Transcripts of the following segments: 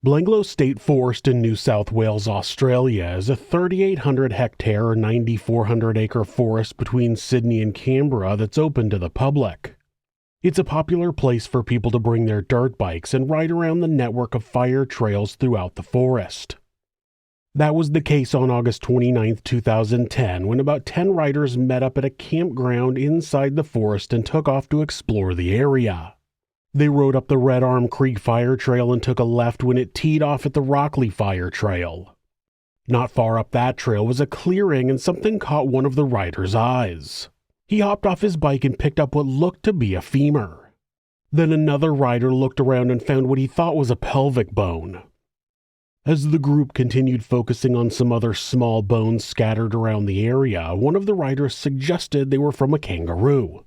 Belanglo State Forest in New South Wales, Australia is a 3,800-hectare or 9,400-acre forest between Sydney and Canberra that's open to the public. It's a popular place for people to bring their dirt bikes and ride around the network of fire trails throughout the forest. That was the case on August 29, 2010, when about 10 riders met up at a campground inside the forest and took off to explore the area. They rode up the Red Arm Creek Fire Trail and took a left when it teed off at the Rockley Fire Trail. Not far up that trail was a clearing and something caught one of the riders' eyes. He hopped off his bike and picked up what looked to be a femur. Then another rider looked around and found what he thought was a pelvic bone. As the group continued focusing on some other small bones scattered around the area, one of the riders suggested they were from a kangaroo.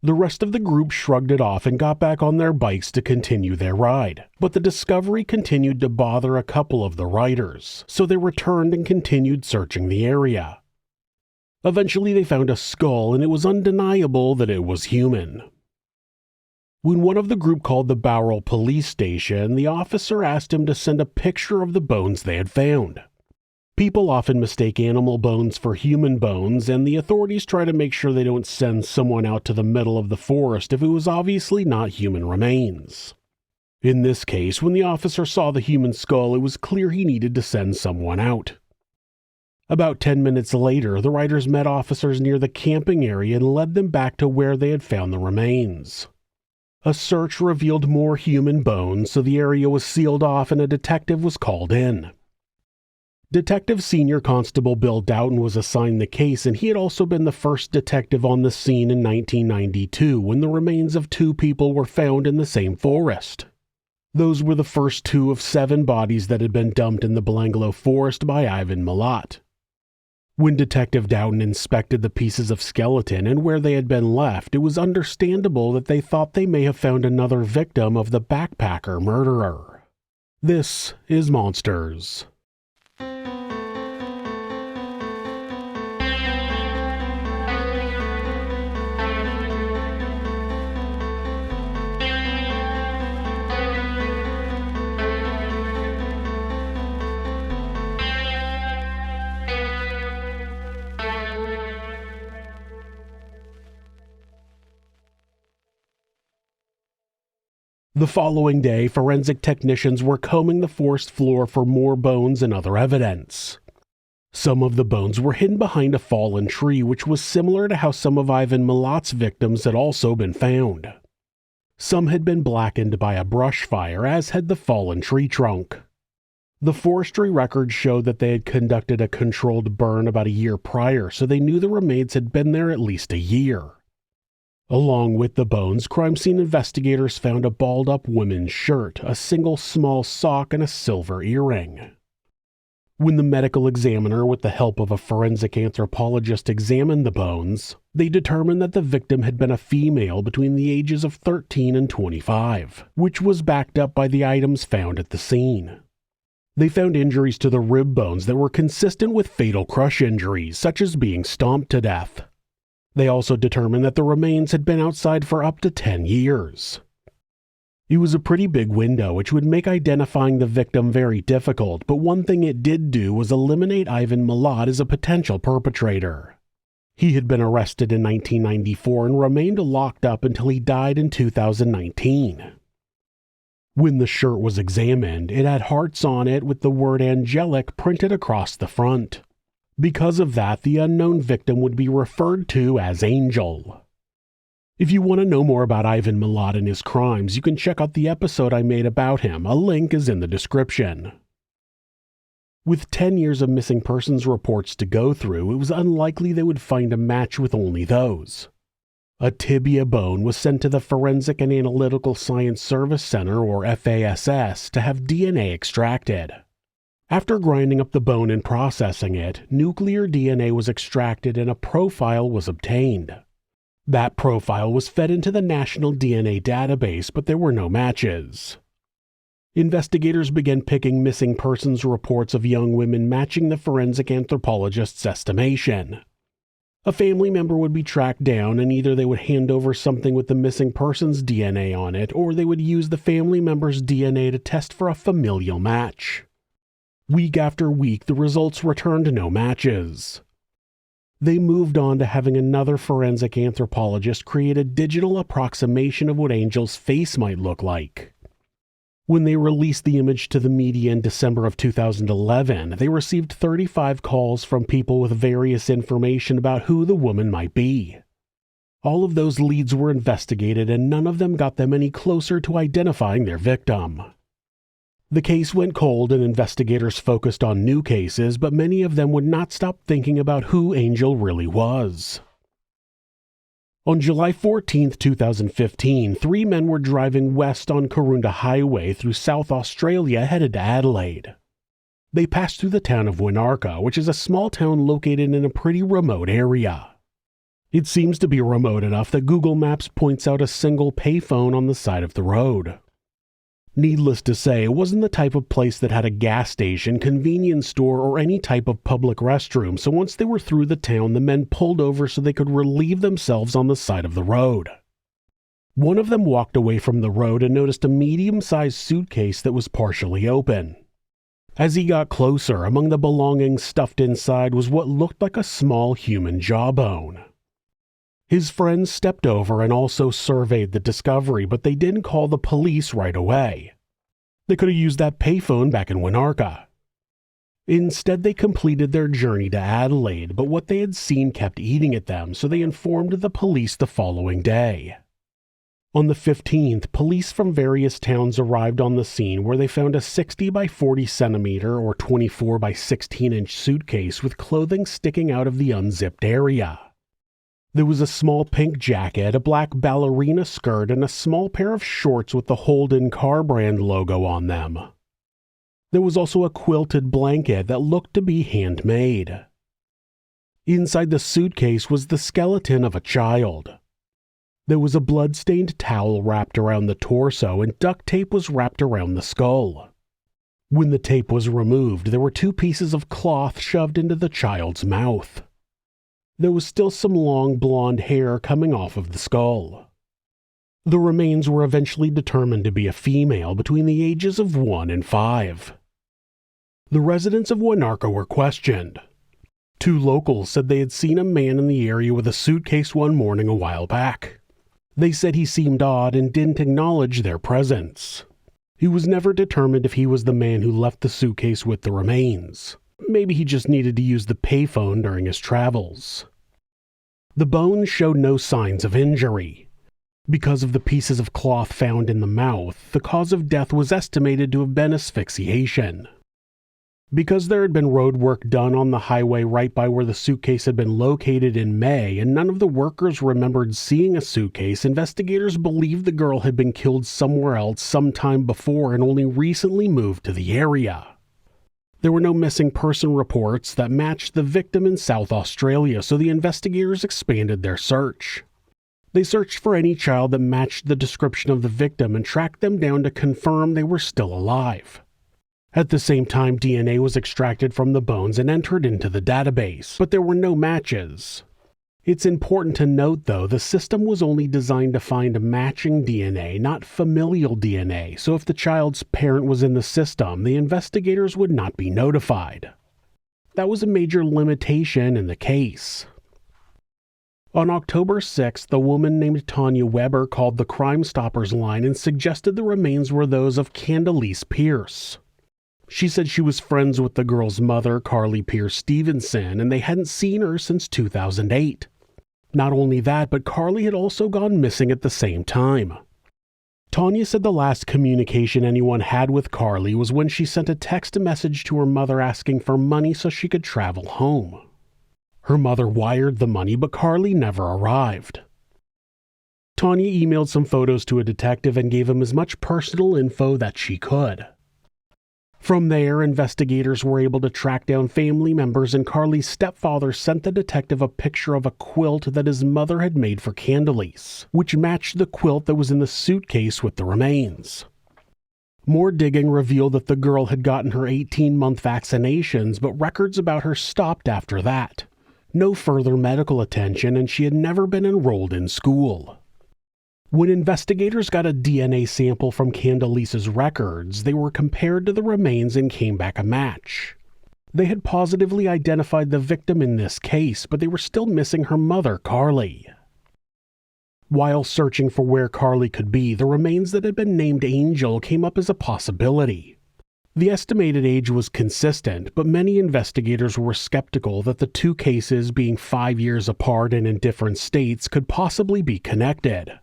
The rest of the group shrugged it off and got back on their bikes to continue their ride, but the discovery continued to bother a couple of the riders, so they returned and continued searching the area. Eventually they found a skull, and it was undeniable that it was human. When one of the group called the Bowral police station, the officer asked him to send a picture of the bones they had found. People often mistake animal bones for human bones, and the authorities try to make sure they don't send someone out to the middle of the forest if it was obviously not human remains. In this case, when the officer saw the human skull, it was clear he needed to send someone out. About 10 minutes later, the riders met officers near the camping area and led them back to where they had found the remains. A search revealed more human bones, so the area was sealed off and a detective was called in. Detective Senior Constable Bill Doughton was assigned the case, and he had also been the first detective on the scene in 1992 when the remains of 2 people were found in the same forest. Those were the first 2 of 7 bodies that had been dumped in the Belanglo Forest by Ivan Milat. When Detective Doughton inspected the pieces of skeleton and where they had been left, it was understandable that they thought they may have found another victim of the backpacker murderer. This is Monsters. The following day, forensic technicians were combing the forest floor for more bones and other evidence. Some of the bones were hidden behind a fallen tree, which was similar to how some of Ivan Milat's victims had also been found. Some had been blackened by a brush fire, as had the fallen tree trunk. The forestry records showed that they had conducted a controlled burn about a year prior, so they knew the remains had been there at least a year. Along with the bones, crime scene investigators found a balled-up woman's shirt, a single small sock, and a silver earring. When the medical examiner, with the help of a forensic anthropologist, examined the bones, they determined that the victim had been a female between the ages of 13 and 25, which was backed up by the items found at the scene. They found injuries to the rib bones that were consistent with fatal crush injuries, such as being stomped to death. They also determined that the remains had been outside for up to 10 years. It was a pretty big window, which would make identifying the victim very difficult, but one thing it did do was eliminate Ivan Milat as a potential perpetrator. He had been arrested in 1994 and remained locked up until he died in 2019. When the shirt was examined, it had hearts on it with the word angelic printed across the front. Because of that, the unknown victim would be referred to as Angel. If you want to know more about Ivan Milat and his crimes, you can check out the episode I made about him. A link is in the description. With 10 years of missing persons reports to go through, it was unlikely they would find a match with only those. A tibia bone was sent to the Forensic and Analytical Science Service Center, or FASS, to have DNA extracted. After grinding up the bone and processing it, nuclear DNA was extracted and a profile was obtained. That profile was fed into the National DNA Database, but there were no matches. Investigators began picking missing persons reports of young women matching the forensic anthropologist's estimation. A family member would be tracked down, and either they would hand over something with the missing person's DNA on it, or they would use the family member's DNA to test for a familial match. Week after week, the results returned no matches. They moved on to having another forensic anthropologist create a digital approximation of what Angel's face might look like. When they released the image to the media in December of 2011, they received 35 calls from people with various information about who the woman might be. All of those leads were investigated, and none of them got them any closer to identifying their victim. The case went cold and investigators focused on new cases, but many of them would not stop thinking about who Angel really was. On July 14, 2015, 3 men were driving west on Karoonda Highway through South Australia headed to Adelaide. They passed through the town of Winarka, which is a small town located in a pretty remote area. It seems to be remote enough that Google Maps points out a single payphone on the side of the road. Needless to say, it wasn't the type of place that had a gas station, convenience store, or any type of public restroom, so once they were through the town, the men pulled over so they could relieve themselves on the side of the road. One of them walked away from the road and noticed a medium-sized suitcase that was partially open. As he got closer, among the belongings stuffed inside was what looked like a small human jawbone. His friends stepped over and also surveyed the discovery, but they didn't call the police right away. They could have used that payphone back in Winarka. Instead, they completed their journey to Adelaide, but what they had seen kept eating at them, so they informed the police the following day. On the 15th, police from various towns arrived on the scene where they found a 60 by 40 centimeter or 24 by 16 inch suitcase with clothing sticking out of the unzipped area. There was a small pink jacket, a black ballerina skirt, and a small pair of shorts with the Holdom car brand logo on them. There was also a quilted blanket that looked to be handmade. Inside the suitcase was the skeleton of a child. There was a blood-stained towel wrapped around the torso, and duct tape was wrapped around the skull. When the tape was removed, there were 2 pieces of cloth shoved into the child's mouth. There was still some long blonde hair coming off of the skull. The remains were eventually determined to be a female between the ages of 1 and 5. The residents of Winarka were questioned. 2 locals said they had seen a man in the area with a suitcase one morning a while back. They said he seemed odd and didn't acknowledge their presence. It was never determined if he was the man who left the suitcase with the remains. Maybe he just needed to use the payphone during his travels. The bones showed no signs of injury. Because of the pieces of cloth found in the mouth, the cause of death was estimated to have been asphyxiation. Because there had been road work done on the highway right by where the suitcase had been located in May, and none of the workers remembered seeing a suitcase, investigators believed the girl had been killed somewhere else sometime before and only recently moved to the area. There were no missing person reports that matched the victim in South Australia, so the investigators expanded their search. They searched for any child that matched the description of the victim and tracked them down to confirm they were still alive. At the same time, DNA was extracted from the bones and entered into the database, but there were no matches. It's important to note, though, the system was only designed to find matching DNA, not familial DNA, so if the child's parent was in the system, the investigators would not be notified. That was a major limitation in the case. On October 6th, a woman named Tanya Weber called the Crime Stoppers line and suggested the remains were those of Candace Pierce. She said she was friends with the girl's mother, Carly Pierce Stevenson, and they hadn't seen her since 2008. Not only that, but Carly had also gone missing at the same time. Tanya said the last communication anyone had with Carly was when she sent a text message to her mother asking for money so she could travel home. Her mother wired the money, but Carly never arrived. Tanya emailed some photos to a detective and gave him as much personal info that she could. From there, investigators were able to track down family members, and Carly's stepfather sent the detective a picture of a quilt that his mother had made for Candace, which matched the quilt that was in the suitcase with the remains. More digging revealed that the girl had gotten her 18-month vaccinations, but records about her stopped after that. no further medical attention, and she had never been enrolled in school. When investigators got a DNA sample from Candelisa's records, they were compared to the remains and came back a match. They had positively identified the victim in this case, but they were still missing her mother, Carly. While searching for where Carly could be, the remains that had been named Angel came up as a possibility. The estimated age was consistent, but many investigators were skeptical that the two cases, being 5 years apart and in different states, could possibly be connected.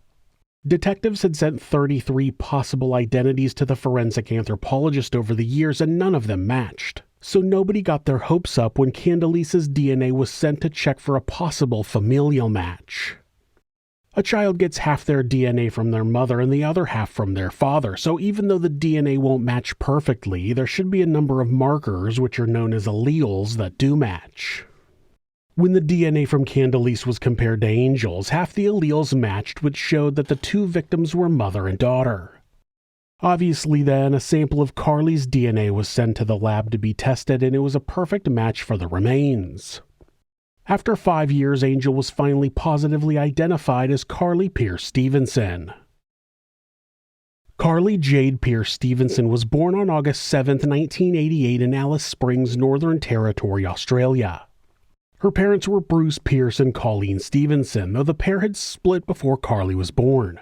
Detectives had sent 33 possible identities to the forensic anthropologist over the years, and none of them matched. So nobody got their hopes up when Candelisa's DNA was sent to check for a possible familial match. A child gets half their DNA from their mother and the other half from their father, so even though the DNA won't match perfectly, there should be a number of markers, which are known as alleles, that do match. When the DNA from Candelisa was compared to Angel's, half the alleles matched, which showed that the two victims were mother and daughter. Obviously then, a sample of Carly's DNA was sent to the lab to be tested, and it was a perfect match for the remains. After 5 years, Angel was finally positively identified as Carly Pierce Stevenson. Carly Jade Pierce Stevenson was born on August 7, 1988 in Alice Springs, Northern Territory, Australia. Her parents were Bruce Pierce and Colleen Stevenson, though the pair had split before Carly was born.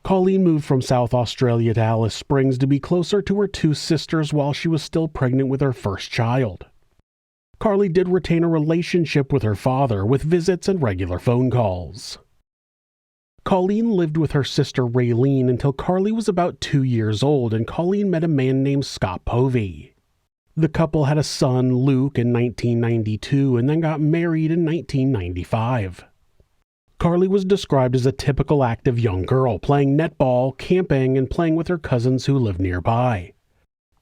Colleen moved from South Australia to Alice Springs to be closer to her two sisters while she was still pregnant with her first child. Carly did retain a relationship with her father, with visits and regular phone calls. Colleen lived with her sister Raylene until Carly was about 2 years old, and Colleen met a man named Scott Povey. The couple had a son, Luke, in 1992 and then got married in 1995. Carly was described as a typical active young girl, playing netball, camping, and playing with her cousins who lived nearby.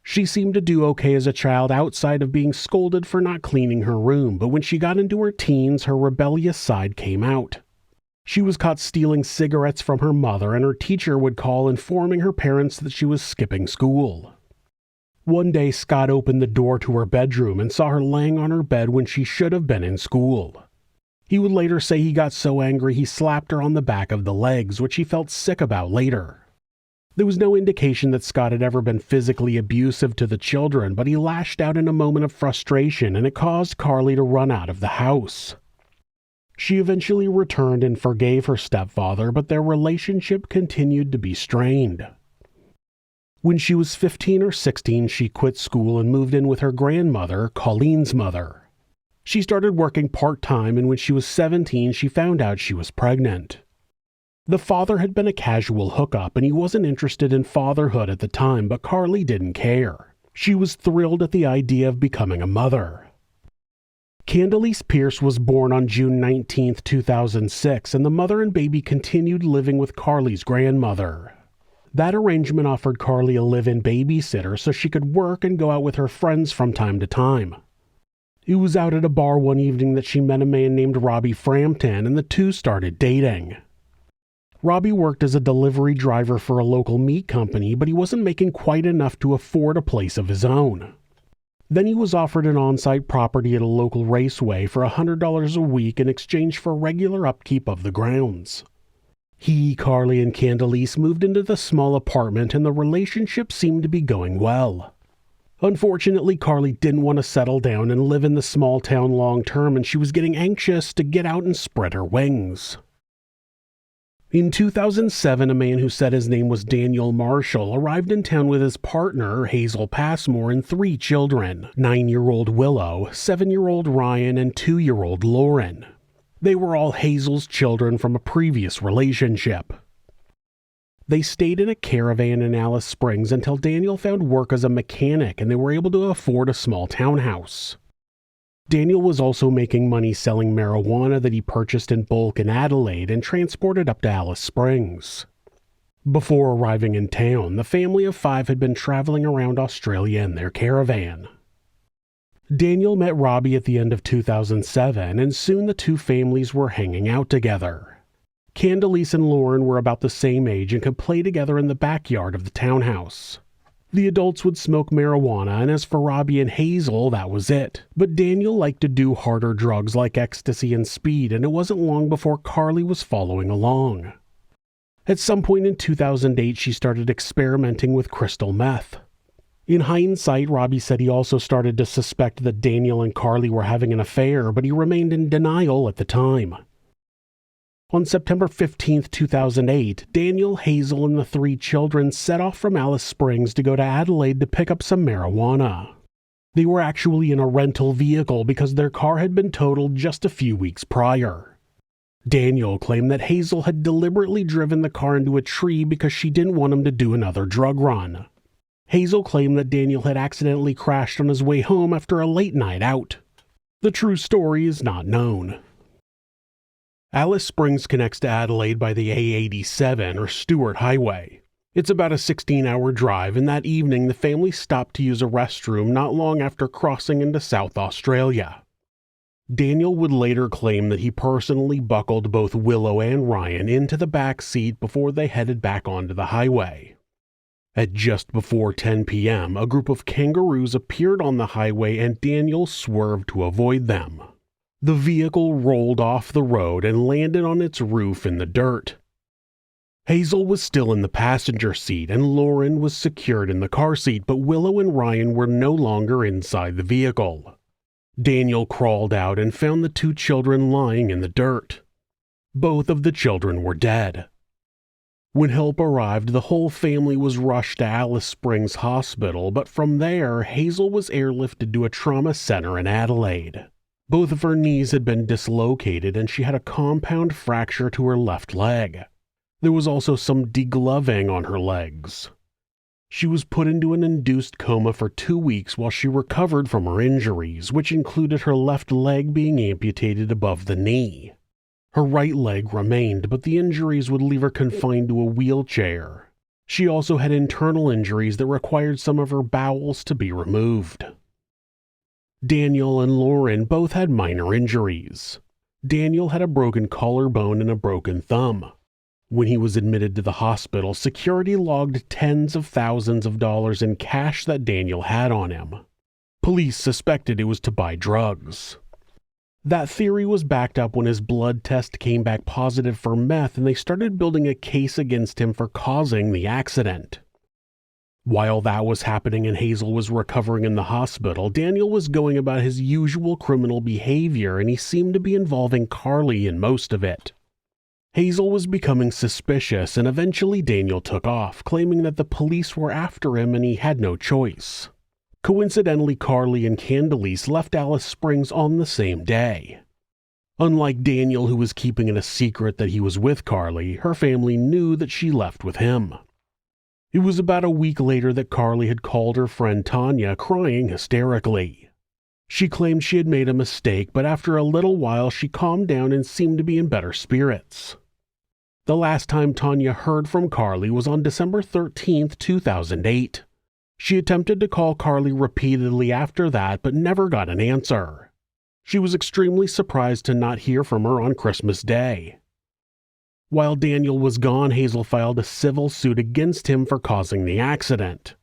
She seemed to do okay as a child outside of being scolded for not cleaning her room, but when she got into her teens, her rebellious side came out. She was caught stealing cigarettes from her mother, and her teacher would call informing her parents that she was skipping school. One day, Scott opened the door to her bedroom and saw her laying on her bed when she should have been in school. He would later say he got so angry he slapped her on the back of the legs, which he felt sick about later. There was no indication that Scott had ever been physically abusive to the children, but he lashed out in a moment of frustration, and it caused Carly to run out of the house. She eventually returned and forgave her stepfather, but their relationship continued to be strained. When she was 15 or 16, she quit school and moved in with her grandmother, Colleen's mother. She started working part-time, and when she was 17, she found out she was pregnant. The father had been a casual hookup, and he wasn't interested in fatherhood at the time, but Carly didn't care. She was thrilled at the idea of becoming a mother. Candelisa Pierce was born on June 19, 2006, and the mother and baby continued living with Carly's grandmother. That arrangement offered Carly a live-in babysitter so she could work and go out with her friends from time to time. It was out at a bar one evening that she met a man named Robbie Frampton, and the two started dating. Robbie worked as a delivery driver for a local meat company, but he wasn't making quite enough to afford a place of his own. Then he was offered an on-site property at a local raceway for $100 a week in exchange for regular upkeep of the grounds. He, Carly, and Candelisa moved into the small apartment, and the relationship seemed to be going well. Unfortunately, Carly didn't want to settle down and live in the small town long-term, and she was getting anxious to get out and spread her wings. In 2007, a man who said his name was Daniel Marshall arrived in town with his partner, Hazel Passmore, and 3 children, 9-year-old Willow, 7-year-old Ryan, and 2-year-old Lauren. They were all Hazel's children from a previous relationship. They stayed in a caravan in Alice Springs until Daniel found work as a mechanic, and they were able to afford a small townhouse. Daniel was also making money selling marijuana that he purchased in bulk in Adelaide and transported up to Alice Springs. Before arriving in town, the family of 5 had been traveling around Australia in their caravan. Daniel met Robbie at the end of 2007, and soon the two families were hanging out together. Candelisa and Lauren were about the same age and could play together in the backyard of the townhouse. The adults would smoke marijuana, and as for Robbie and Hazel, that was it. But Daniel liked to do harder drugs like ecstasy and speed, and it wasn't long before Carly was following along. At some point in 2008, she started experimenting with crystal meth. In hindsight, Robbie said he also started to suspect that Daniel and Carly were having an affair, but he remained in denial at the time. On September 15, 2008, Daniel, Hazel, and the 3 children set off from Alice Springs to go to Adelaide to pick up some marijuana. They were actually in a rental vehicle because their car had been totaled just a few weeks prior. Daniel claimed that Hazel had deliberately driven the car into a tree because she didn't want him to do another drug run. Hazel claimed that Daniel had accidentally crashed on his way home after a late night out. The true story is not known. Alice Springs connects to Adelaide by the A87 or Stewart Highway. It's about a 16-hour drive, and that evening the family stopped to use a restroom not long after crossing into South Australia. Daniel would later claim that he personally buckled both Willow and Ryan into the back seat before they headed back onto the highway. At just before 10 p.m., a group of kangaroos appeared on the highway and Daniel swerved to avoid them. The vehicle rolled off the road and landed on its roof in the dirt. Hazel was still in the passenger seat and Lauren was secured in the car seat, but Willow and Ryan were no longer inside the vehicle. Daniel crawled out and found the 2 children lying in the dirt. Both of the children were dead. When help arrived, the whole family was rushed to Alice Springs Hospital, but from there, Hazel was airlifted to a trauma center in Adelaide. Both of her knees had been dislocated and she had a compound fracture to her left leg. There was also some degloving on her legs. She was put into an induced coma for 2 weeks while she recovered from her injuries, which included her left leg being amputated above the knee. Her right leg remained, but the injuries would leave her confined to a wheelchair. She also had internal injuries that required some of her bowels to be removed. Daniel and Lauren both had minor injuries. Daniel had a broken collarbone and a broken thumb. When he was admitted to the hospital, security logged tens of thousands of dollars in cash that Daniel had on him. Police suspected it was to buy drugs. That theory was backed up when his blood test came back positive for meth and they started building a case against him for causing the accident. While that was happening and Hazel was recovering in the hospital, Daniel was going about his usual criminal behavior and he seemed to be involving Carly in most of it. Hazel was becoming suspicious and eventually Daniel took off, claiming that the police were after him and he had no choice. Coincidentally, Carly and Candelise left Alice Springs on the same day. Unlike Daniel, who was keeping it a secret that he was with Carly, her family knew that she left with him. It was about a week later that Carly had called her friend Tanya, crying hysterically. She claimed she had made a mistake, but after a little while she calmed down and seemed to be in better spirits. The last time Tanya heard from Carly was on December 13, 2008. She attempted to call Carly repeatedly after that, but never got an answer. She was extremely surprised to not hear from her on Christmas Day. While Daniel was gone, Hazel filed a civil suit against him for causing the accident.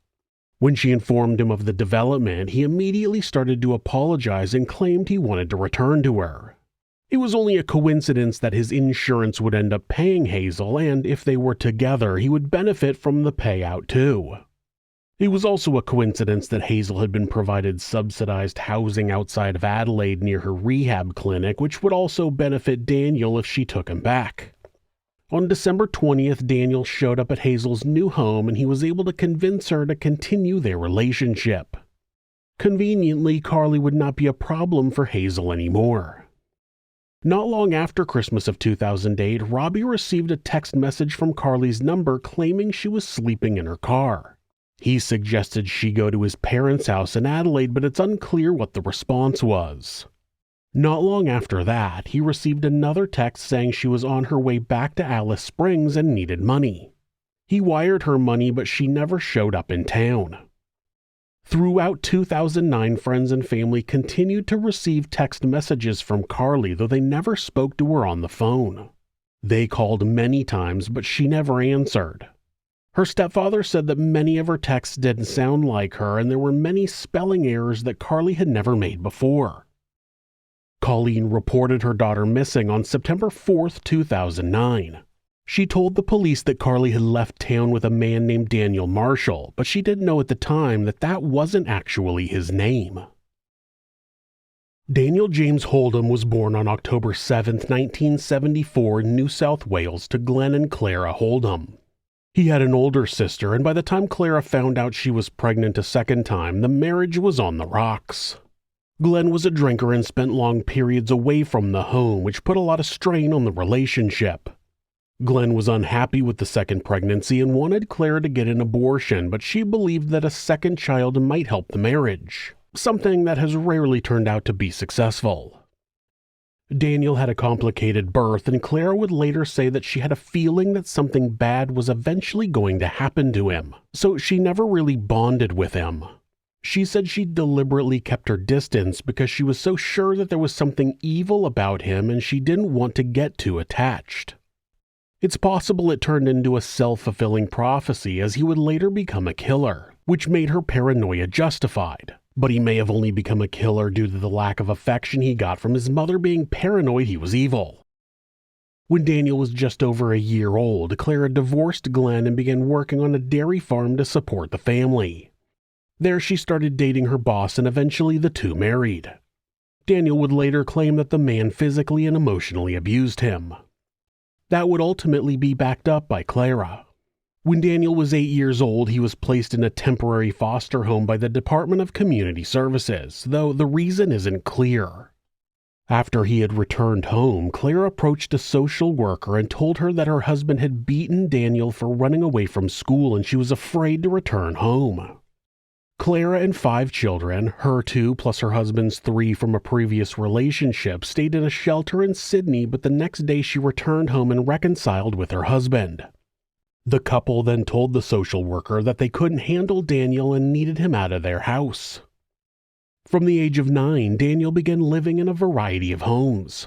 When she informed him of the development, he immediately started to apologize and claimed he wanted to return to her. It was only a coincidence that his insurance would end up paying Hazel, and if they were together, he would benefit from the payout too. It was also a coincidence that Hazel had been provided subsidized housing outside of Adelaide near her rehab clinic, which would also benefit Daniel if she took him back. On December 20th, Daniel showed up at Hazel's new home and he was able to convince her to continue their relationship. Conveniently, Carly would not be a problem for Hazel anymore. Not long after Christmas of 2008, Robbie received a text message from Carly's number claiming she was sleeping in her car. He suggested she go to his parents' house in Adelaide, but it's unclear what the response was. Not long after that, he received another text saying she was on her way back to Alice Springs and needed money. He wired her money, but she never showed up in town. Throughout 2009, friends and family continued to receive text messages from Carly, though they never spoke to her on the phone. They called many times, but she never answered. Her stepfather said that many of her texts didn't sound like her and there were many spelling errors that Carly had never made before. Colleen reported her daughter missing on September 4, 2009. She told the police that Carly had left town with a man named Daniel Marshall, but she didn't know at the time that that wasn't actually his name. Daniel James Holdom was born on October 7, 1974 in New South Wales to Glenn and Clara Holdom. He had an older sister, and by the time Clara found out she was pregnant a second time, the marriage was on the rocks. Glenn was a drinker and spent long periods away from the home, which put a lot of strain on the relationship. Glenn was unhappy with the second pregnancy and wanted Clara to get an abortion, but she believed that a second child might help the marriage, something that has rarely turned out to be successful. Daniel had a complicated birth, and Clara would later say that she had a feeling that something bad was eventually going to happen to him, so she never really bonded with him. She said she deliberately kept her distance because she was so sure that there was something evil about him and she didn't want to get too attached. It's possible it turned into a self-fulfilling prophecy as he would later become a killer, which made her paranoia justified. But he may have only become a killer due to the lack of affection he got from his mother being paranoid he was evil. When Daniel was just over a year old, Clara divorced Glenn and began working on a dairy farm to support the family. There she started dating her boss and eventually the two married. Daniel would later claim that the man physically and emotionally abused him. That would ultimately be backed up by Clara. When Daniel was 8 years old, he was placed in a temporary foster home by the Department of Community Services, though the reason isn't clear. After he had returned home, Clara approached a social worker and told her that her husband had beaten Daniel for running away from school and she was afraid to return home. Clara and 5 children, her 2 plus her husband's 3 from a previous relationship, stayed in a shelter in Sydney, but the next day she returned home and reconciled with her husband. The couple then told the social worker that they couldn't handle Daniel and needed him out of their house. From the age of 9, Daniel began living in a variety of homes.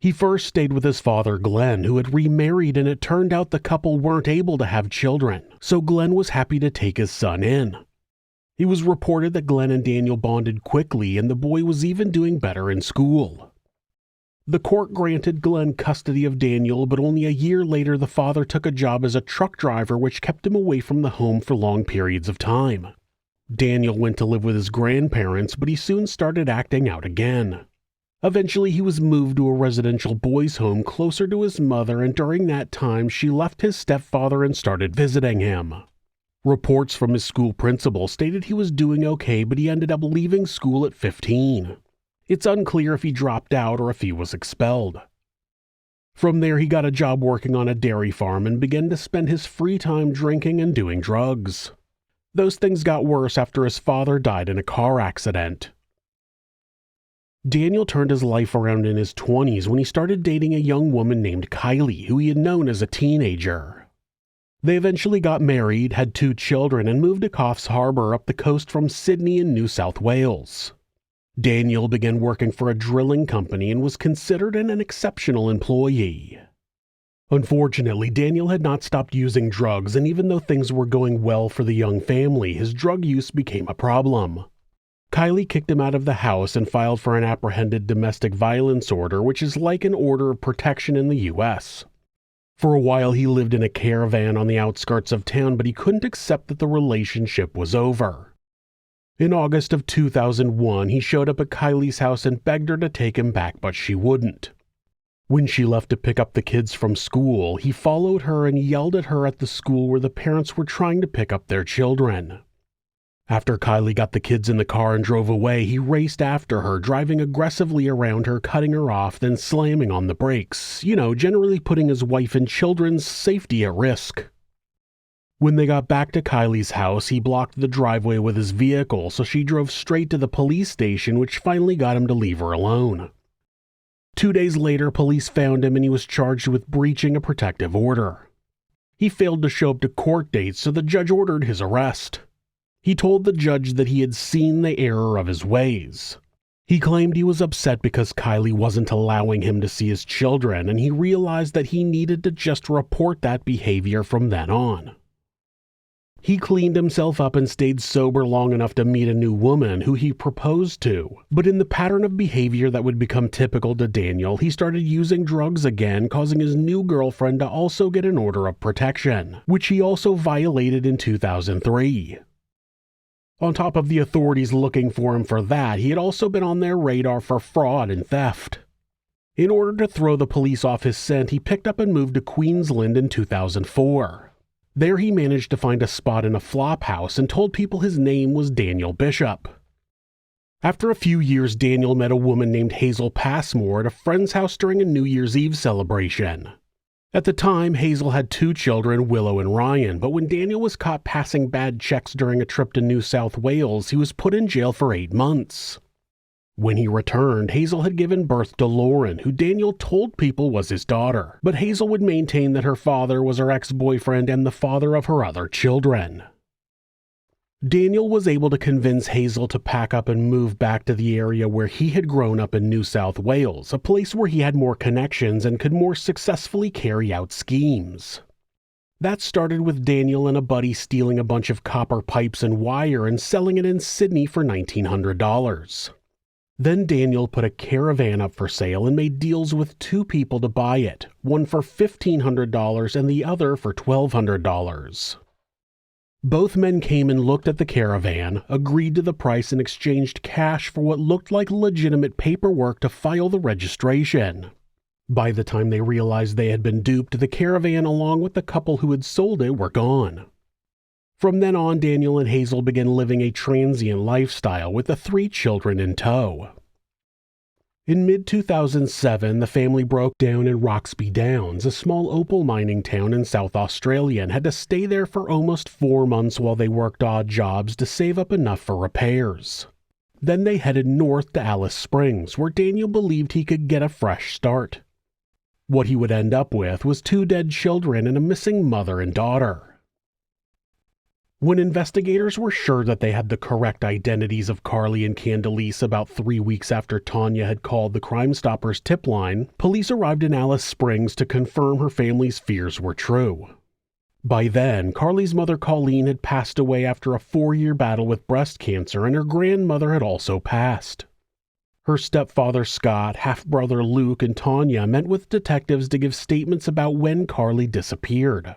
He first stayed with his father Glenn, who had remarried, and it turned out the couple weren't able to have children, so Glenn was happy to take his son in. It was reported that Glenn and Daniel bonded quickly and the boy was even doing better in school. The court granted Glenn custody of Daniel, but only a year later the father took a job as a truck driver, which kept him away from the home for long periods of time. Daniel went to live with his grandparents, but he soon started acting out again. Eventually he was moved to a residential boys' home closer to his mother, and during that time she left his stepfather and started visiting him. Reports from his school principal stated he was doing okay, but he ended up leaving school at 15. It's unclear if he dropped out or if he was expelled. From there, he got a job working on a dairy farm and began to spend his free time drinking and doing drugs. Those things got worse after his father died in a car accident. Daniel turned his life around in his 20s when he started dating a young woman named Kylie, who he had known as a teenager. They eventually got married, had 2 children, and moved to Coffs Harbour up the coast from Sydney in New South Wales. Daniel began working for a drilling company and was considered an exceptional employee. Unfortunately, Daniel had not stopped using drugs, and even though things were going well for the young family, his drug use became a problem. Kylie kicked him out of the house and filed for an apprehended domestic violence order, which is like an order of protection in the U.S. For a while, he lived in a caravan on the outskirts of town, but he couldn't accept that the relationship was over. In August of 2001, he showed up at Kylie's house and begged her to take him back, but she wouldn't. When she left to pick up the kids from school, he followed her and yelled at her at the school where the parents were trying to pick up their children. After Kylie got the kids in the car and drove away, he raced after her, driving aggressively around her, cutting her off, then slamming on the brakes, generally putting his wife and children's safety at risk. When they got back to Kylie's house, he blocked the driveway with his vehicle, so she drove straight to the police station, which finally got him to leave her alone. 2 days later, police found him and he was charged with breaching a protective order. He failed to show up to court dates, so the judge ordered his arrest. He told the judge that he had seen the error of his ways. He claimed he was upset because Kylie wasn't allowing him to see his children, and he realized that he needed to just report that behavior from then on. He cleaned himself up and stayed sober long enough to meet a new woman who he proposed to. But in the pattern of behavior that would become typical to Daniel, he started using drugs again, causing his new girlfriend to also get an order of protection, which he also violated in 2003. On top of the authorities looking for him for that, he had also been on their radar for fraud and theft. In order to throw the police off his scent, he picked up and moved to Queensland in 2004. There he managed to find a spot in a flop house and told people his name was Daniel Bishop. After a few years, Daniel met a woman named Hazel Passmore at a friend's house during a New Year's Eve celebration. At the time, Hazel had 2 children, Willow and Ryan, but when Daniel was caught passing bad checks during a trip to New South Wales, he was put in jail for 8 months. When he returned, Hazel had given birth to Lauren, who Daniel told people was his daughter, but Hazel would maintain that her father was her ex-boyfriend and the father of her other children. Daniel was able to convince Hazel to pack up and move back to the area where he had grown up in New South Wales, a place where he had more connections and could more successfully carry out schemes. That started with Daniel and a buddy stealing a bunch of copper pipes and wire and selling it in Sydney for $1,900. Then Daniel put a caravan up for sale and made deals with 2 people to buy it, one for $1,500 and the other for $1,200. Both men came and looked at the caravan, agreed to the price and exchanged cash for what looked like legitimate paperwork to file the registration. By the time they realized they had been duped, the caravan along with the couple who had sold it were gone. From then on, Daniel and Hazel began living a transient lifestyle with the 3 children in tow. In mid-2007, the family broke down in Roxby Downs, a small opal mining town in South Australia, and had to stay there for almost 4 months while they worked odd jobs to save up enough for repairs. Then they headed north to Alice Springs, where Daniel believed he could get a fresh start. What he would end up with was 2 dead children and a missing mother and daughter. When investigators were sure that they had the correct identities of Carly and Candelise about 3 weeks after Tanya had called the Crime Stoppers tip line, police arrived in Alice Springs to confirm her family's fears were true. By then, Carly's mother Colleen had passed away after a 4-year battle with breast cancer, and her grandmother had also passed. Her stepfather Scott, half-brother Luke, and Tanya met with detectives to give statements about when Carly disappeared.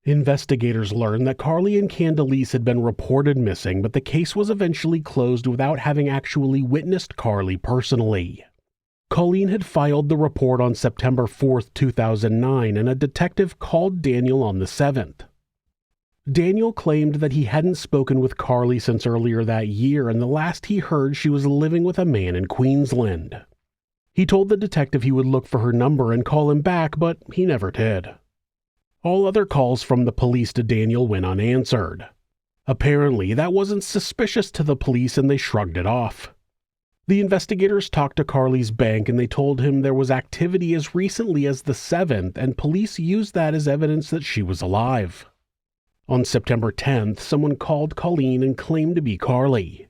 Investigators learned that Carly and Candelise had been reported missing, but the case was eventually closed without having actually witnessed Carly personally. Colleen had filed the report on September 4, 2009, and a detective called Daniel on the 7th. Daniel claimed that he hadn't spoken with Carly since earlier that year, and the last he heard she was living with a man in Queensland. He told the detective he would look for her number and call him back, but he never did. All other calls from the police to Daniel went unanswered. Apparently, that wasn't suspicious to the police and they shrugged it off. The investigators talked to Carly's bank and they told him there was activity as recently as the 7th, and police used that as evidence that she was alive. On September 10th, someone called Colleen and claimed to be Carly.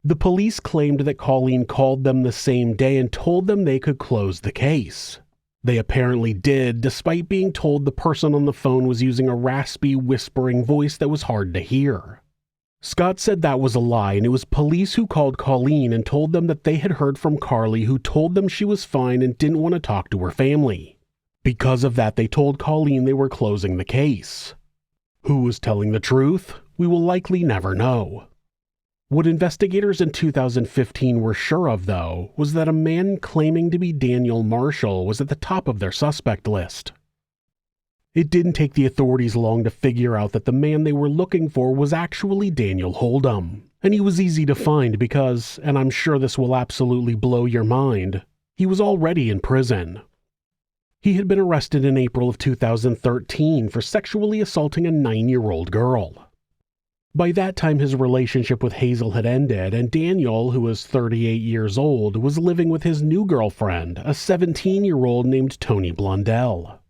The police claimed that Colleen called them the same day and told them they could close the case. They apparently did, despite being told the person on the phone was using a raspy, whispering voice that was hard to hear. Scott said that was a lie, and it was police who called Colleen and told them that they had heard from Carly, who told them she was fine and didn't want to talk to her family. Because of that, they told Colleen they were closing the case. Who was telling the truth? We will likely never know. What investigators in 2015 were sure of, though, was that a man claiming to be Daniel Marshall was at the top of their suspect list. It didn't take the authorities long to figure out that the man they were looking for was actually Daniel Holdom, and he was easy to find because, and I'm sure this will absolutely blow your mind, he was already in prison. He had been arrested in April of 2013 for sexually assaulting a 9-year-old girl. By that time, his relationship with Hazel had ended, and Daniel, who was 38 years old, was living with his new girlfriend, a 17-year-old named Toni Blundell.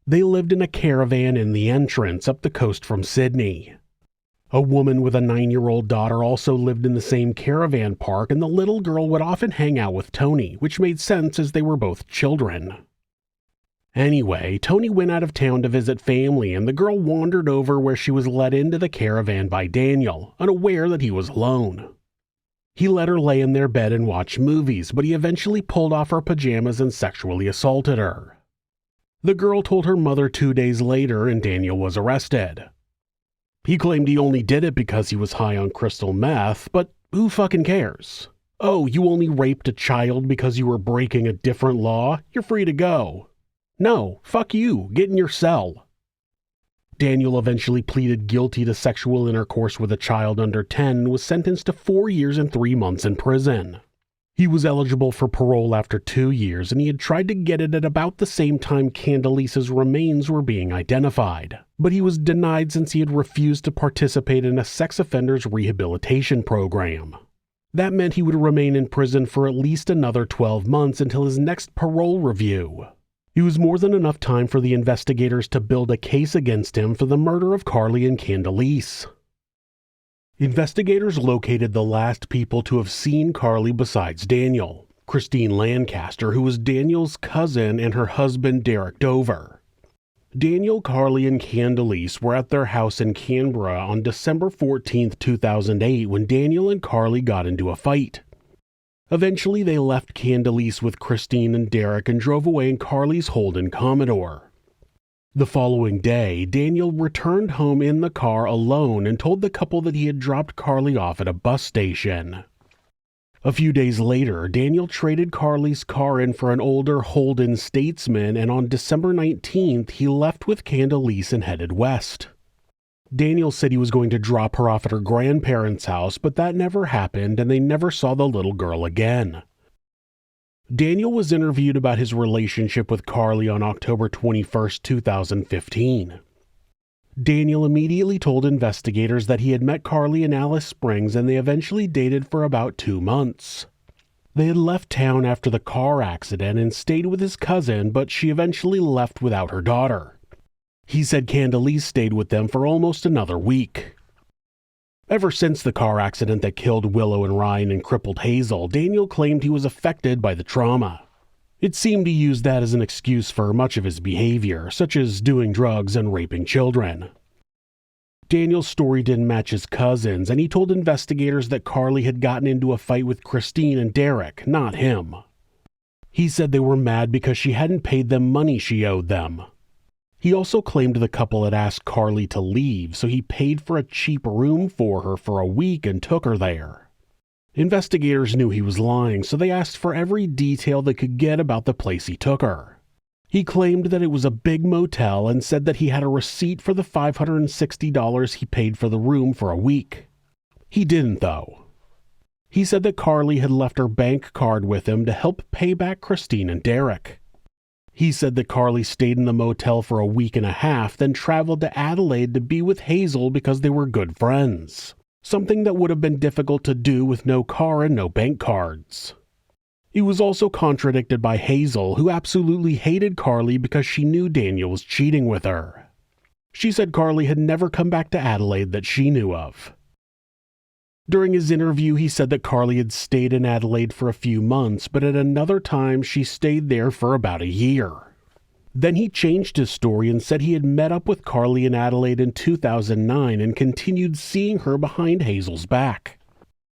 They lived in a caravan in the entrance up the coast from Sydney. A woman with a 9-year-old daughter also lived in the same caravan park, and the little girl would often hang out with Toni, which made sense as they were both children. Anyway, Tony went out of town to visit family, and the girl wandered over where she was led into the caravan by Daniel, unaware that he was alone. He let her lay in their bed and watch movies, but he eventually pulled off her pajamas and sexually assaulted her. The girl told her mother 2 days later, and Daniel was arrested. He claimed he only did it because he was high on crystal meth, but who fucking cares? Oh, you only raped a child because you were breaking a different law? You're free to go. No, fuck you, get in your cell. Daniel eventually pleaded guilty to sexual intercourse with a child under 10 and was sentenced to 4 years and 3 months in prison. He was eligible for parole after 2 years, and he had tried to get it at about the same time Candelisa's remains were being identified, but he was denied since he had refused to participate in a sex offenders rehabilitation program. That meant he would remain in prison for at least another 12 months until his next parole review. It was more than enough time for the investigators to build a case against him for the murder of Carly and Candelise. Investigators located the last people to have seen Carly besides Daniel, Christine Lancaster, who was Daniel's cousin, and her husband Derek Dover. Daniel, Carly, and Candelise were at their house in Canberra on December 14, 2008, when Daniel and Carly got into a fight. Eventually, they left Candelise with Christine and Derek and drove away in Carly's Holdom Commodore. The following day, Daniel returned home in the car alone and told the couple that he had dropped Carly off at a bus station. A few days later, Daniel traded Carly's car in for an older Holdom Statesman, and on December 19th, he left with Candelise and headed west. Daniel said he was going to drop her off at her grandparents' house, but that never happened, and they never saw the little girl again. Daniel was interviewed about his relationship with Carly on October 21, 2015. Daniel immediately told investigators that he had met Carly in Alice Springs, and they eventually dated for about 2 months. They had left town after the car accident and stayed with his cousin, but she eventually left without her daughter. He said Candelise stayed with them for almost another week. Ever since the car accident that killed Willow and Ryan and crippled Hazel, Daniel claimed he was affected by the trauma. It seemed he used that as an excuse for much of his behavior, such as doing drugs and raping children. Daniel's story didn't match his cousin's, and he told investigators that Carly had gotten into a fight with Christine and Derek, not him. He said they were mad because she hadn't paid them money she owed them. He also claimed the couple had asked Carly to leave, so he paid for a cheap room for her for a week and took her there. Investigators knew he was lying, so they asked for every detail they could get about the place he took her. He claimed that it was a big motel and said that he had a receipt for the $560 he paid for the room for a week. He didn't, though. He said that Carly had left her bank card with him to help pay back Christine and Derek. He said that Carly stayed in the motel for a week and a half, then traveled to Adelaide to be with Hazel because they were good friends, something that would have been difficult to do with no car and no bank cards. He was also contradicted by Hazel, who absolutely hated Carly because she knew Daniel was cheating with her. She said Carly had never come back to Adelaide that she knew of. During his interview, he said that Carly had stayed in Adelaide for a few months, but at another time she stayed there for about a year. Then he changed his story and said he had met up with Carly in Adelaide in 2009 and continued seeing her behind Hazel's back.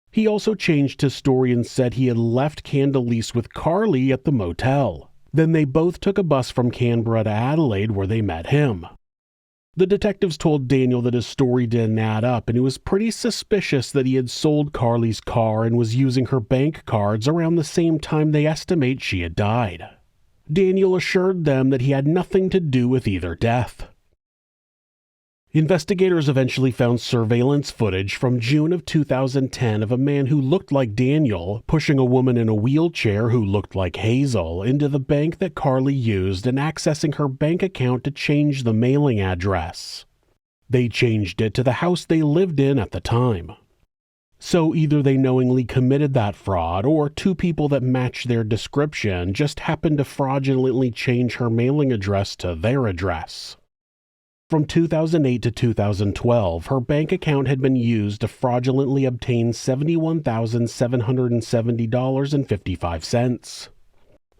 He also changed his story and said he had left Candelise with Carly at the motel. Then they both took a bus from Canberra to Adelaide where they met him. The detectives told Daniel that his story didn't add up, and it was pretty suspicious that he had sold Carly's car and was using her bank cards around the same time they estimate she had died. Daniel assured them that he had nothing to do with either death. Investigators eventually found surveillance footage from June of 2010 of a man who looked like Daniel pushing a woman in a wheelchair who looked like Hazel into the bank that Carly used and accessing her bank account to change the mailing address. They changed it to the house they lived in at the time. So either they knowingly committed that fraud, or two people that matched their description just happened to fraudulently change her mailing address to their address. From 2008 to 2012, her bank account had been used to fraudulently obtain $71,770.55.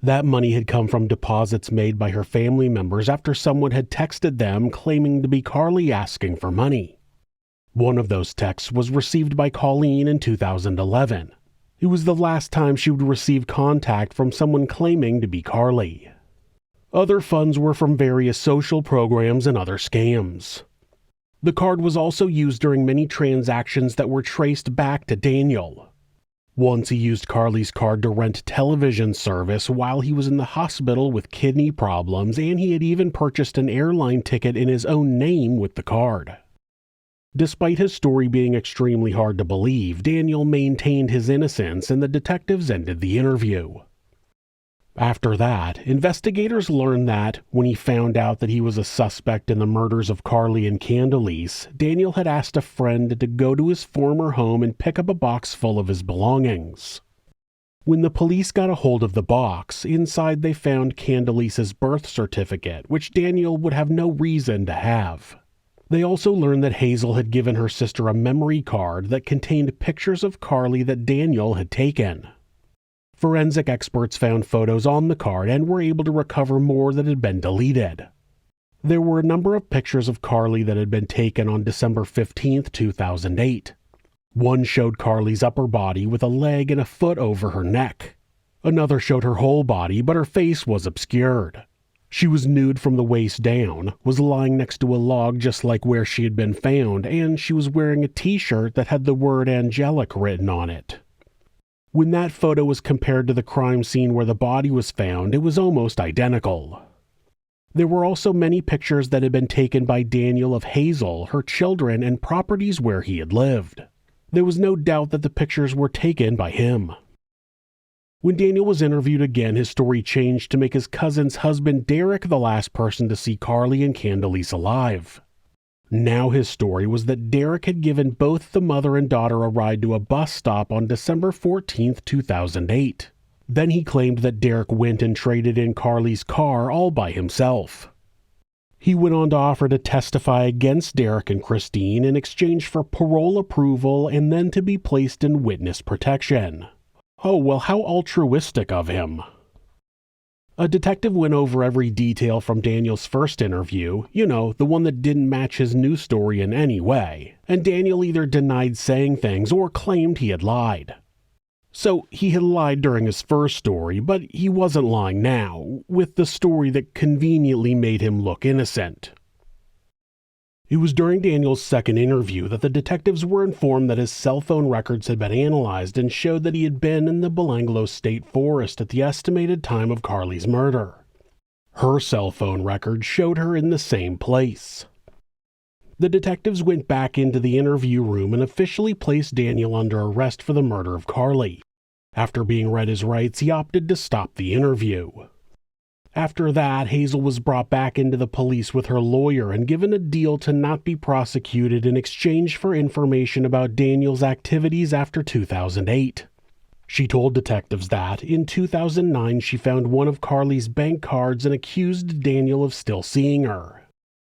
That money had come from deposits made by her family members after someone had texted them claiming to be Carly asking for money. One of those texts was received by Colleen in 2011. It was the last time she would receive contact from someone claiming to be Carly. Other funds were from various social programs and other scams. The card was also used during many transactions that were traced back to Daniel. Once he used Carly's card to rent television service while he was in the hospital with kidney problems, and he had even purchased an airline ticket in his own name with the card. Despite his story being extremely hard to believe, Daniel maintained his innocence and the detectives ended the interview. After that, investigators learned that, when he found out that he was a suspect in the murders of Carly and Candace, Daniel had asked a friend to go to his former home and pick up a box full of his belongings. When the police got a hold of the box, inside they found Candace's birth certificate, which Daniel would have no reason to have. They also learned that Hazel had given her sister a memory card that contained pictures of Carly that Daniel had taken. Forensic experts found photos on the card and were able to recover more that had been deleted. There were a number of pictures of Carly that had been taken on December 15, 2008. One showed Carly's upper body with a leg and a foot over her neck. Another showed her whole body, but her face was obscured. She was nude from the waist down, was lying next to a log just like where she had been found, and she was wearing a t-shirt that had the word angelic written on it. When that photo was compared to the crime scene where the body was found, it was almost identical. There were also many pictures that had been taken by Daniel of Hazel, her children, and properties where he had lived. There was no doubt that the pictures were taken by him. When Daniel was interviewed again, his story changed to make his cousin's husband Derek the last person to see Carly and Candace alive. Now his story was that Derek had given both the mother and daughter a ride to a bus stop on December 14, 2008. Then he claimed that Derek went and traded in Carly's car all by himself. He went on to offer to testify against Derek and Christine in exchange for parole approval and then to be placed in witness protection. Oh, well, how altruistic of him. A detective went over every detail from Daniel's first interview, the one that didn't match his new story in any way, and Daniel either denied saying things or claimed he had lied. So he had lied during his first story, but he wasn't lying now, with the story that conveniently made him look innocent. It was during Daniel's second interview that the detectives were informed that his cell phone records had been analyzed and showed that he had been in the Belanglo State Forest at the estimated time of Carly's murder. Her cell phone records showed her in the same place. The detectives went back into the interview room and officially placed Daniel under arrest for the murder of Carly. After being read his rights, he opted to stop the interview. After that, Hazel was brought back into the police with her lawyer and given a deal to not be prosecuted in exchange for information about Daniel's activities after 2008. She told detectives that, in 2009, she found one of Carly's bank cards and accused Daniel of still seeing her.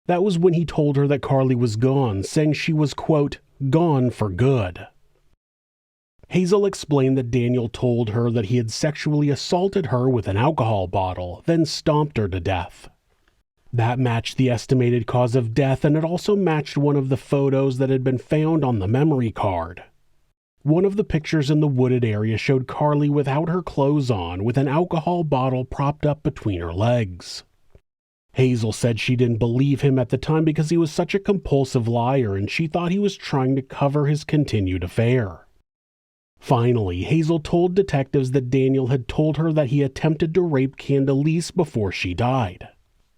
That was when he told her that Carly was gone, saying she was, quote, gone for good. Hazel explained that Daniel told her that he had sexually assaulted her with an alcohol bottle, then stomped her to death. That matched the estimated cause of death, and it also matched one of the photos that had been found on the memory card. One of the pictures in the wooded area showed Carly without her clothes on, with an alcohol bottle propped up between her legs. Hazel said she didn't believe him at the time because he was such a compulsive liar, and she thought he was trying to cover his continued affair. Finally, Hazel told detectives that Daniel had told her that he attempted to rape Candace before she died.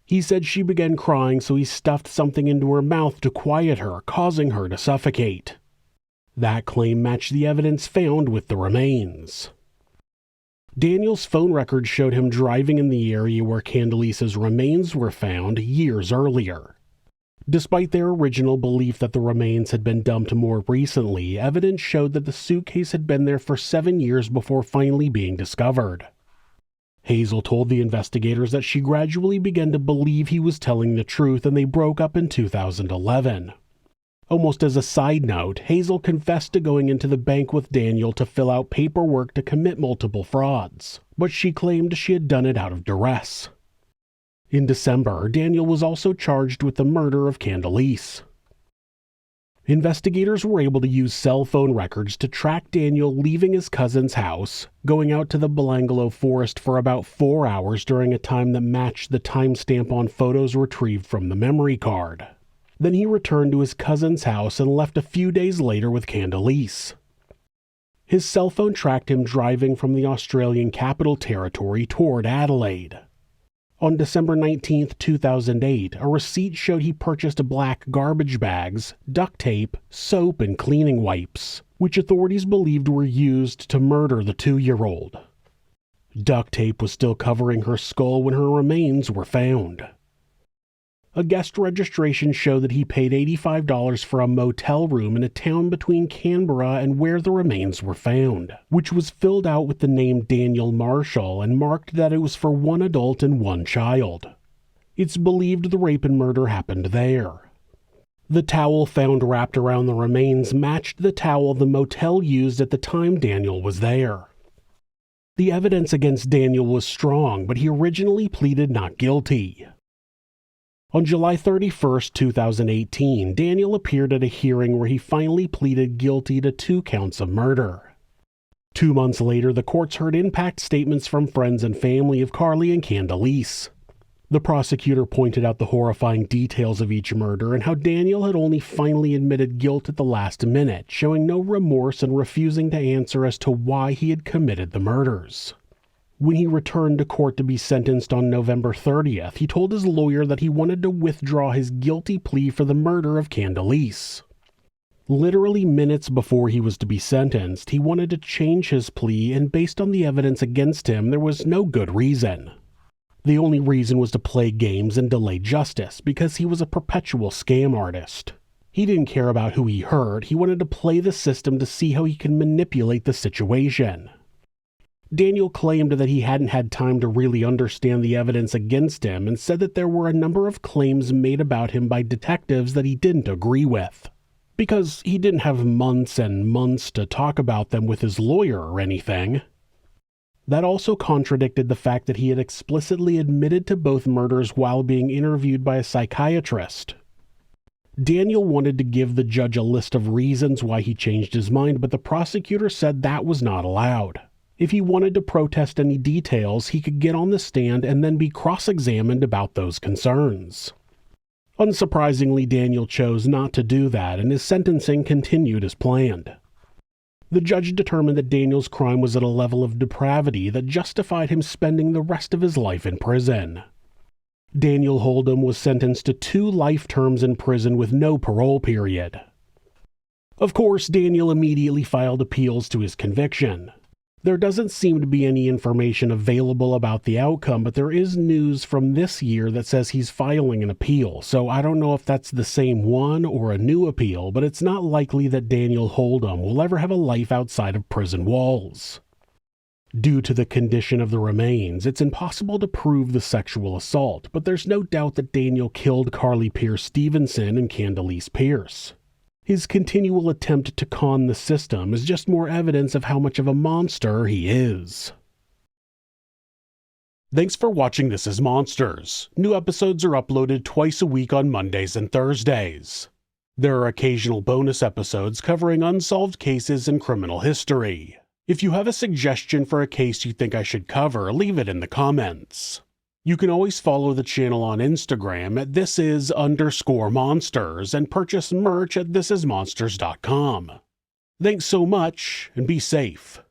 He said she began crying, so he stuffed something into her mouth to quiet her, causing her to suffocate. That claim matched the evidence found with the remains. Daniel's phone records showed him driving in the area where Candace's remains were found years earlier. Despite their original belief that the remains had been dumped more recently, evidence showed that the suitcase had been there for 7 years before finally being discovered. Hazel told the investigators that she gradually began to believe he was telling the truth, and they broke up in 2011. Almost as a side note, Hazel confessed to going into the bank with Daniel to fill out paperwork to commit multiple frauds, but she claimed she had done it out of duress. In December, Daniel was also charged with the murder of Candelise. Investigators were able to use cell phone records to track Daniel leaving his cousin's house, going out to the Belanglo Forest for about 4 hours during a time that matched the timestamp on photos retrieved from the memory card. Then he returned to his cousin's house and left a few days later with Candelise. His cell phone tracked him driving from the Australian Capital Territory toward Adelaide. On December 19, 2008, a receipt showed he purchased black garbage bags, duct tape, soap, and cleaning wipes, which authorities believed were used to murder the 2-year-old. Duct tape was still covering her skull when her remains were found. A guest registration showed that he paid $85 for a motel room in a town between Canberra and where the remains were found, which was filled out with the name Daniel Marshall and marked that it was for 1 adult and 1 child. It's believed the rape and murder happened there. The towel found wrapped around the remains matched the towel the motel used at the time Daniel was there. The evidence against Daniel was strong, but he originally pleaded not guilty. On July 31, 2018, Daniel appeared at a hearing where he finally pleaded guilty to 2 counts of murder. 2 months later, the courts heard impact statements from friends and family of Carly and Candelise. The prosecutor pointed out the horrifying details of each murder and how Daniel had only finally admitted guilt at the last minute, showing no remorse and refusing to answer as to why he had committed the murders. When he returned to court to be sentenced on November 30th, he told his lawyer that he wanted to withdraw his guilty plea for the murder of Candelise. Literally minutes before he was to be sentenced, he wanted to change his plea, and based on the evidence against him, there was no good reason. The only reason was to play games and delay justice, because he was a perpetual scam artist. He didn't care about who he hurt, he wanted to play the system to see how he could manipulate the situation. Daniel claimed that he hadn't had time to really understand the evidence against him and said that there were a number of claims made about him by detectives that he didn't agree with, because he didn't have months and months to talk about them with his lawyer or anything. That also contradicted the fact that he had explicitly admitted to both murders while being interviewed by a psychiatrist. Daniel wanted to give the judge a list of reasons why he changed his mind, but the prosecutor said that was not allowed. If he wanted to protest any details, he could get on the stand and then be cross-examined about those concerns. Unsurprisingly, Daniel chose not to do that, and his sentencing continued as planned. The judge determined that Daniel's crime was at a level of depravity that justified him spending the rest of his life in prison. Daniel Holdom was sentenced to 2 life terms in prison with no parole period. Of course, Daniel immediately filed appeals to his conviction. There doesn't seem to be any information available about the outcome, but there is news from this year that says he's filing an appeal, so I don't know if that's the same one or a new appeal, but it's not likely that Daniel Holdom will ever have a life outside of prison walls. Due to the condition of the remains, it's impossible to prove the sexual assault, but there's no doubt that Daniel killed Carly Pierce Stevenson and Candelise Pierce. His continual attempt to con the system is just more evidence of how much of a monster he is. Thanks for watching This Is Monsters. New episodes are uploaded twice a week on Mondays and Thursdays. There are occasional bonus episodes covering unsolved cases and criminal history. If you have a suggestion for a case you think I should cover, leave it in the comments. You can always follow the channel on Instagram at thisis_monsters and purchase merch at thisismonsters.com. Thanks so much, and be safe.